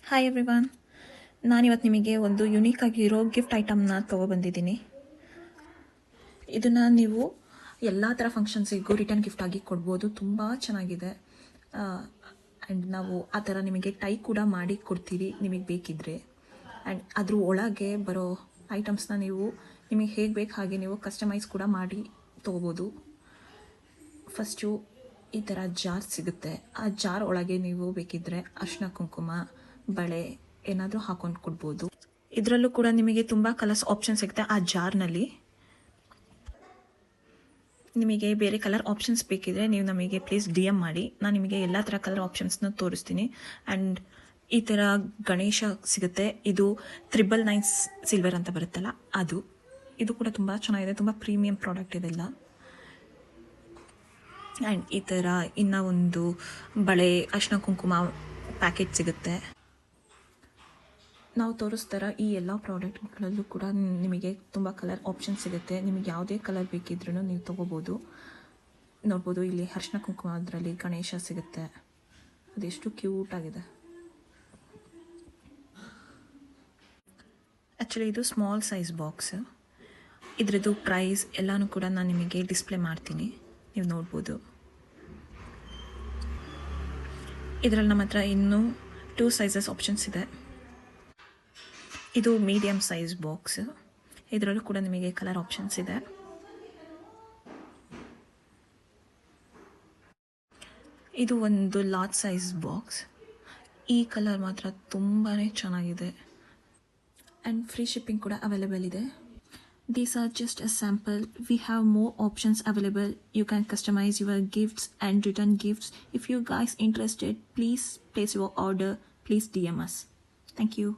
Hi everyone, ನಾನಿವತ್ತು ನಿಮಗೆ ಒಂದು ಯುನೀಕ್ ಆಗಿರೋ ಗಿಫ್ಟ್ ಐಟಮ್ನ ತೊಗೊಬಂದಿದ್ದೀನಿ. ಇದನ್ನು ನೀವು ಎಲ್ಲ ಥರ ಫಂಕ್ಷನ್ಸಿಗೂ ರಿಟರ್ನ್ ಗಿಫ್ಟ್ ಆಗಿ ಕೊಡ್ಬೋದು. ತುಂಬ ಚೆನ್ನಾಗಿದೆ. ಆ್ಯಂಡ್ ನಾವು ಆ ಥರ ನಿಮಗೆ ಟೈ ಕೂಡ ಮಾಡಿ ಕೊಡ್ತೀವಿ ನಿಮಗೆ ಬೇಕಿದ್ದರೆ. ಆ್ಯಂಡ್ ಅದ್ರ ಒಳಗೆ ಬರೋ ಐಟಮ್ಸ್ನ ನೀವು ನಿಮಗೆ ಹೇಗೆ ಬೇಕು ಹಾಗೆ ನೀವು ಕಸ್ಟಮೈಸ್ ಕೂಡ ಮಾಡಿ ತೊಗೋಬೋದು. ಫಸ್ಟು ಈ ಥರ ಜಾರ್ ಸಿಗುತ್ತೆ. ಆ ಜಾರ್ ಒಳಗೆ ನೀವು ಬೇಕಿದ್ದರೆ ಅರಿಶಿನ ಕುಂಕುಮ, ಬಳೆ ಏನಾದರೂ ಹಾಕೊಂಡು ಕೊಡ್ಬೋದು. ಇದರಲ್ಲೂ ಕೂಡ ನಿಮಗೆ ತುಂಬ ಕಲರ್ಸ್ ಆಪ್ಷನ್ ಸಿಗುತ್ತೆ. ಆ ಜಾರ್ನಲ್ಲಿ ನಿಮಗೆ ಬೇರೆ ಕಲರ್ ಆಪ್ಷನ್ಸ್ ಬೇಕಿದ್ರೆ ನೀವು ನಮಗೆ ಪ್ಲೀಸ್ DM ಮಾಡಿ, ನಾನು ನಿಮಗೆ ಎಲ್ಲ ಥರ ಕಲರ್ ಆಪ್ಷನ್ಸ್ನ ತೋರಿಸ್ತೀನಿ. ಆ್ಯಂಡ್ ಈ ಥರ ಗಣೇಶ ಸಿಗುತ್ತೆ. ಇದು 999 ಸಿಲ್ವರ್ ಅಂತ ಬರುತ್ತಲ್ಲ ಅದು. ಇದು ಕೂಡ ತುಂಬ ಚೆನ್ನಾಗಿದೆ, ತುಂಬ ಪ್ರೀಮಿಯಂ ಪ್ರಾಡಕ್ಟ್ ಇದೆಲ್ಲ. ಆ್ಯಂಡ್ ಈ ಥರ ಇನ್ನೂ ಒಂದು ಬಳೆ ಅರಿಶಿನ ಕುಂಕುಮ ಪ್ಯಾಕೆಟ್ ಸಿಗುತ್ತೆ. ನಾವು ತೋರಿಸ್ತಾರ ಈ ಎಲ್ಲ ಪ್ರಾಡಕ್ಟ್ಗಳಲ್ಲೂ ಕೂಡ ನಿಮಗೆ ತುಂಬ ಕಲರ್ ಆಪ್ಷನ್ ಸಿಗುತ್ತೆ. ನಿಮಗೆ ಯಾವುದೇ ಕಲರ್ ಬೇಕಿದ್ರೂ ನೀವು ತೊಗೋಬೋದು. ನೋಡ್ಬೋದು ಇಲ್ಲಿ ಅರಿಶಿನ ಕುಂಕುಮ, ಅದರಲ್ಲಿ ಗಣೇಶ ಸಿಗುತ್ತೆ. ಅದೆಷ್ಟು ಕ್ಯೂಟಾಗಿದೆ. ಆ್ಯಕ್ಚುಲಿ ಇದು ಸ್ಮಾಲ್ ಸೈಜ್ ಬಾಕ್ಸ್. ಇದರದ್ದು ಪ್ರೈಸ್ ಎಲ್ಲನೂ ಕೂಡ ನಾನು ನಿಮಗೆ ಡಿಸ್ಪ್ಲೇ ಮಾಡ್ತೀನಿ, ನೀವು ನೋಡ್ಬೋದು. ಇದರಲ್ಲಿ ನಮ್ಮ ಹತ್ರ ಇನ್ನೂ 2 ಸೈಜಸ್ ಆಪ್ಷನ್ಸ್ ಇದೆ. ಇದು ಮೀಡಿಯಮ್ ಸೈಜ್ ಬಾಕ್ಸ್. ಇದರಲ್ಲೂ ಕೂಡ ನಿಮಗೆ ಕಲರ್ ಆಪ್ಷನ್ಸ್ ಇದೆ. ಇದು ಒಂದು ಲಾರ್ಜ್ ಸೈಜ್ ಬಾಕ್ಸ್. ಈ ಕಲರ್ ಮಾತ್ರ ತುಂಬಾ ಚೆನ್ನಾಗಿದೆ. ಆ್ಯಂಡ್ ಫ್ರೀ ಶಿಪ್ಪಿಂಗ್ ಕೂಡ ಅವೈಲೇಬಲ್ ಇದೆ. These are just a sample. We have more options available. You can customize your gifts and return gifts. If you guys interested, please place your order. Please DM us. Thank you.